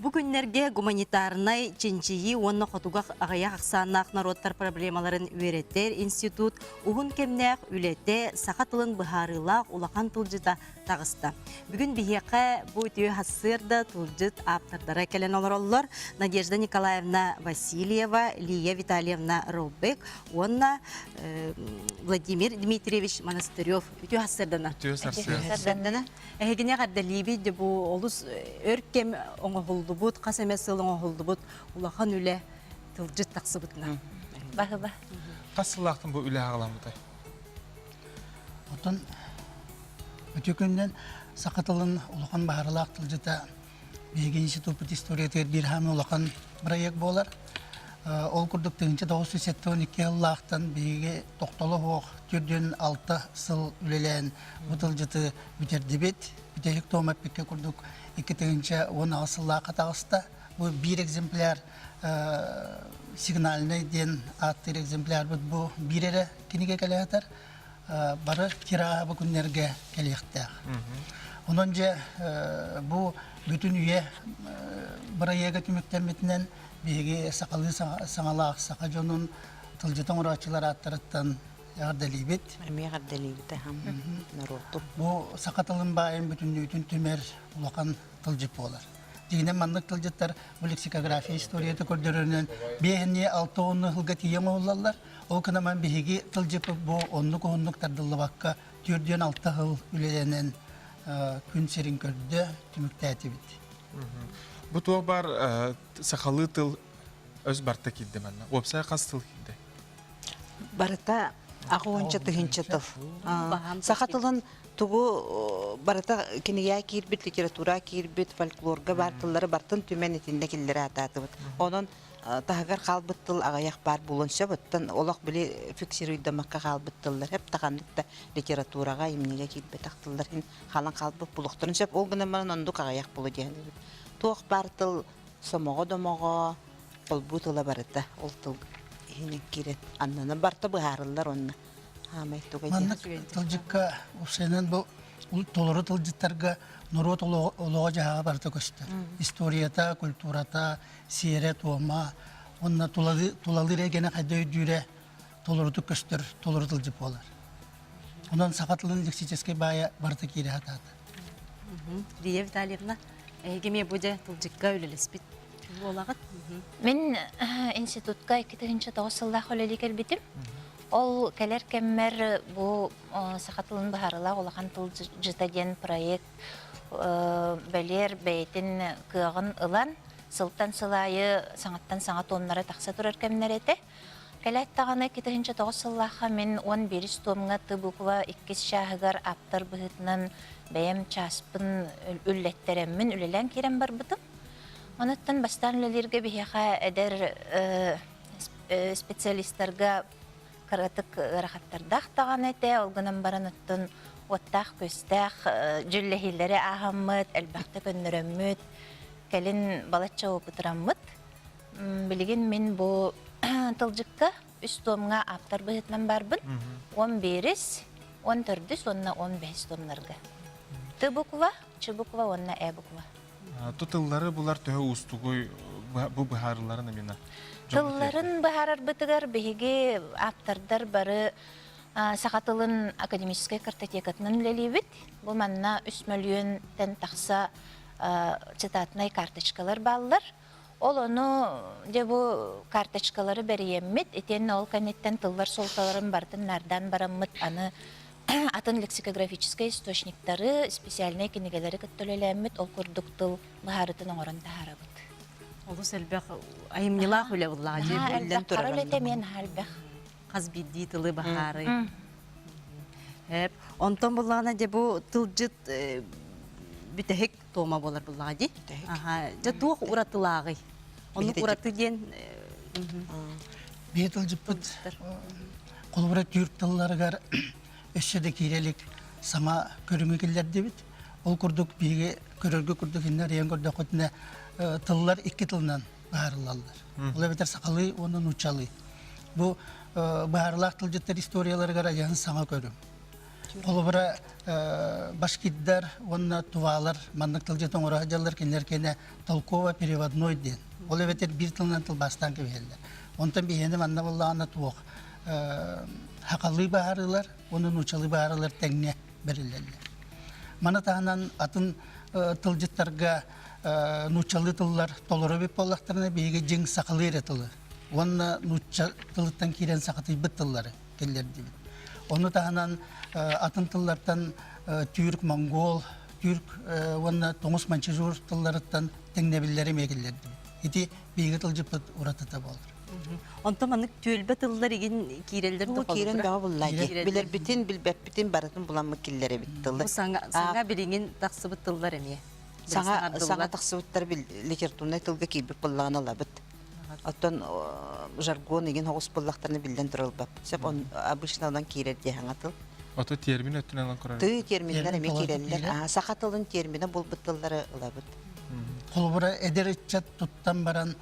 Бу күннерге гуманитарный чинчии онна хотуга агая аксаннак народтар проблемаларын үйреттер институт угун кемнек үлете сака тылын быхарылак улахан тылжыта тагыста. Бүгүн бихеке бу түйө хассырда тылжыт аптардара келен олороллор Надежда Николаевна Васильева, Лия Витальевна Робек, онна Владимир Дмитриевич Монастырев. Түйө хассырдана. Түйө хассырдана. Эгене каддалиби де бу олус өркем оңолдубут, касемесыл оңолдубут, улахан үле тылжыт таксыбытна. Бахыба. Касыллактын бу үле агыламытай. Отон өтөкөндөн сакатылын улахан баарылак тылжыта биги институт история тер бирхам улахан проект болар. Ол курдук 1972 жыллактан биги токтоло хок түрдөн 6 сыл үлелен бутылжыты бүтердибет. Бүтелик тома пекке курдук 2010 сыллакка тагыста. Бу бир экземпляр сигнальный ден аттыр экземпляр бу бирере киниге келетер. Бары тира бу күннерге келектер. Онон же бу бүтүн үйе бирайга түмөктөрмөтүнөн биги сакалы саңалак сака жонун тылжытын урачылар аттырыттан ярдалибет. Эми ярдалибет хам народу. Бу сакатылын байын бүтүнүйтүн түмөр улахан тылжып болар. Дигинен мандык тылжыттар бу лексикография историяты көрдөрөнөн бехне 6 жылга тием олалар. Ол кынаман биги тылжып бу оннук тардылыбакка түрдөн 6 жыл үлеленен күн серин көрдө түмүктәтибит. Бу туа бар сакалы тыл өз барта килди манна. Опса кас тыл килди. Барата агонча тыгынча тыл. Сакатылын тугу барата киния кирбит, литература кирбит, фольклорга бар тыллары бартын түмен этинде киллер ататыбыт. Онон тагыр калбыт тыл агаяк бар булунча быттан олак биле фиксируйдамакка калбыт тыллар хеп тагандыкта литературага эмнеге кирбит тактыллар халан калбыт булуктурунча ол гына менен ондук агаяк болу дегенди. Туох бар тыл сомого домого болбутула барата ол тыл хинек кирет аннана барта быхарыллар онна хамайтуга Мандык тылжыкка усенен бу толору тылжыттарга норот олого жаага барта көстөр. Историята, культурата, сире тома, онна тулалыр эгене кайда жүрө толоруту көстөр, толору тылжып болар. Онан сакатылын лексический бая барта кире атат. Лия Витальевна, эгеме буде тылжыкка үлелеспит. Олагат. Мен институтка 2009 жылда холели келбитим. Ол келер кеммер бу сакатылын баһарыла улахан тылжыта ден проект белер бейтин кыгын ылан сылтан сылайы саңаттан саңа тоннары такса турар кемнерете. Келет таганы 2009 жылга мен 11 томга тыбуква 2 шагыгар аптар быһытынан бәем часпын үллеттереммин үлелен кирен бар бытым. Онуттан бастан үлелерге бихаха эдер специалистларга каратык рахаттардах таган эте, олгынан бараныттын оттах көстах жүллехиллери ахаммыт, элбахты көннөрөммүт, келин балача опытыраммыт. Билген мен бу тылжыкка үс томга аптар быһытынан барбын. 11, 14, онна 15 томнарга. Т буква, Ч буква, онна Э буква. Тутыллары булар төһө устугуй бу быхарыларын эмина. Тылларын быхарар бытыгар биһиги аптардар бары сакатылын академическая картотекатынан лелибит. Бу манна 3 миллионтен такса цитатный карточкалар баллар. Ол ону де бу карточкалары бериеммит. Этен ол канеттен тыллар солталарын бартын нардан бараммыт аны атын лексикографический источниктары, специальные книгелери көттөлелеммит, ол курдук тыл быхарытын оңорон тахарабыт. Олус элбэх айымнила хүле буллага же бүлден турар. Элбэх мен халбэх. Каз бидди тылы бахары. Хеп, онтон буллагана же бу тылжыт бүтехек тома болар буллага же. Аха, же туох уратылагы. Оны ураты ден Бие тылжыппыт колбура түрк тылларыгар өссөдө кирелик сама көрүмүгүллер дебит. Ол курдук биге көрөргө курдук иннер ен көрдө котуна тыллар 2 тылынан баарылалар. Ол бетер сакалы онун учалы. Бу баарылак тылжыттар историяларга район саңа көрүм. Олыбыра башкиддар, онна тувалар, маннык тылжетін орахаджалар кенлеркене толково переводной ден. Ол эветер бир тылынан тыл бастан кебелдер. Онтан бейені манна боллағына туық. Хақалы бағарылар, оның учалы бағарылар тәңне берілелер. Мана тағынан атын тылжыттарға нучалы тыллар толыры беп болақтарына бейге жең сақалы еретілі. Онна нучалы тылыттан керен сақаты бұт тыллары келдер дейбін. Оны тағынан атын тыллардан түрк, монгол, түрк, онна тоңыз манчежур тылларыттан тәңнебілері мекелдер дейбін. Ити бейге тылжыпыт ұратыта болыр. Онто маннык төлбе тыллар еген кирелдер Бу кирен баа буллайы. Билер битин билбеп битин баратын буламы киллере биттылы. Саңа билingen тақсыбыт тыллар эме. Саңа тақсыбыттар бил литературный тылга кийбеп буллаган алабыт. Оттон жаргон еген хогус буллактарны билден туралбап. Сеп он обычнадан кирер дехаңатыл. Ото термин өттүнөн алан көрөр. Ты терминдер эме киреллер. Сакатылын термине булбыттылары алабыт. Қолыбыра әдеретчат тұттан баран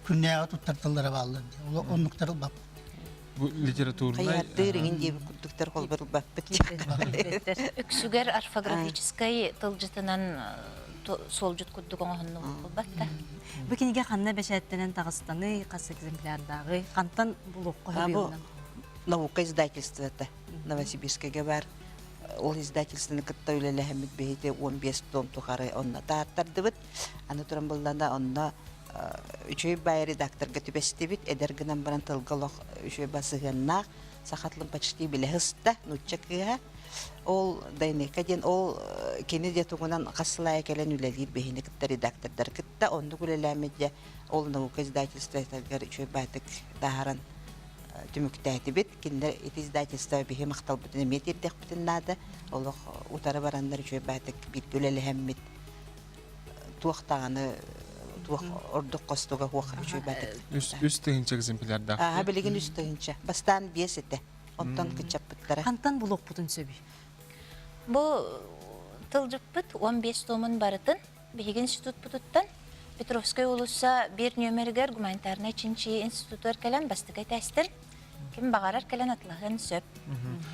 күннеға тұттартылары бағылыр. Онлықтары бап. Бу литературный Хаятты реген дейбі күттіктер қолбырыл бап бит. Үксүгер орфографической тылжытынан солжут курдук оңохунну болбатта. Бу киниге ханна бешеттенен тагыстаны кас экземплярдагы кантан булукка хөрүнөн. Наука издательство это Новосибирская бар. Ол издательствоны кытта үлеле хэмит бейте 15 том тухары онна тааттарды бит. Аны туран булланда онна үчөй бай редакторга түбестебит эдергенен баран тылгалок үчөй басыганна сахатлын почти биле хыста нуччакыга. Ол дайнека ден ол кене де тугунан касылай келен үлелир бейне кытта редактордар кытта онду үлелемеде ол наука издательство этергер үчөй байтык дааран түмүктәйти бит киндер издательство бихи мактал битен метирдек битен нада олох утары барандар үчөй байтык бит үлеле хэммит туактаганы туак ордук костуга хуак үчөй байтык үстүнчө экземплярда. билеген үстүнчө бастан бесете оттон кычап биттара Кантан булук бутун сөбү. Бу тылжыппыт 15 томун барытын биген институт бутуттан Петровская улуса бир нөмергер гуманитарный чинчи институттар келен бастыгай тәстен ким багарар келен атлыгын сөп.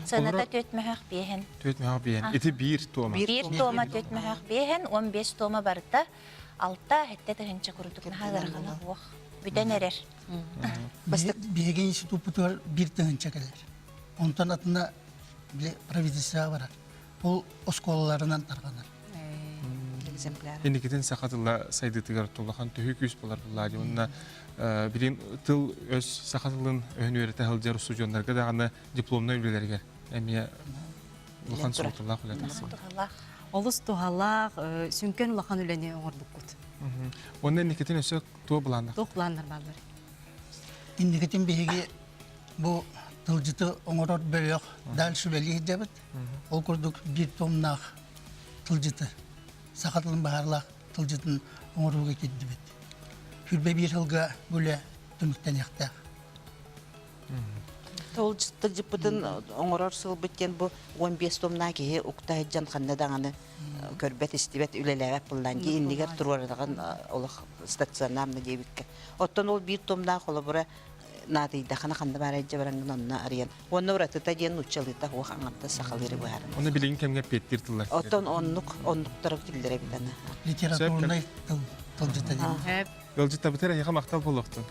Сыната төтмәхәк бейен. Төтмәк бейен. Ити бир тома. Бир тома төтмәхәк бейен 15 тома барыта алта хетте тыгынча курдук наһадаргана хуак. Бүтән эрер. Бейге институт бұтыр бір тыңынча келер. Онтан атына правительство барар. Ол осколаларынан тарғанар. экземпляр Эндикетен сахатылла сайдытыгар тулахан төһүк үс болар буллади. Онна билин тыл өз сахатылын өнүөрөтө халжар сужондарга дагы дипломный үлелерге. Эми улахан султулла кулатасы. Олус тухалак сүнкен улахан үлене оңордуккут. Онна эндикетен өсө тоо буланда. Тоқландар балдар. Индикетін бейге бұл тылжыты оңырор бөлек дәл сүлелі жабыт. Ол көрдік бір томнақ тылжыты. Сақатылын бағарлақ тылжытын оңыруға кетті бет. Хүрбе бір жылға бөлі түміктен яқтақ. Тол тылжыппытын оңорор сыл биттен бу 15 томна ки укта хеджан ханна даганы көрбет истибет үлелебеп булдан ки индигер турараган олох стационарны дебикке. Оттон ол бир томна холобура нады дахана ханна барайжа барангынна арыян. Онно ураты та ден учалыта хохаңатта сахалыры бар. Онна билин кемге петтиртилар. Оттон оннуктар килдере битана. Литературный тылжыты дейм. Гылжытта бутера яка мактал болуктун.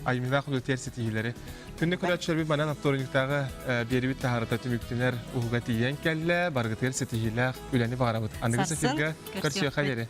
Аймина кулу терситилери. Күнне көрөчөр би банан авторуниктагы берибит тахарата түмүктүнөр угга тиен келле баргытер сетихилер үлени багарабыт. Андыгы сефирге көрсө халери.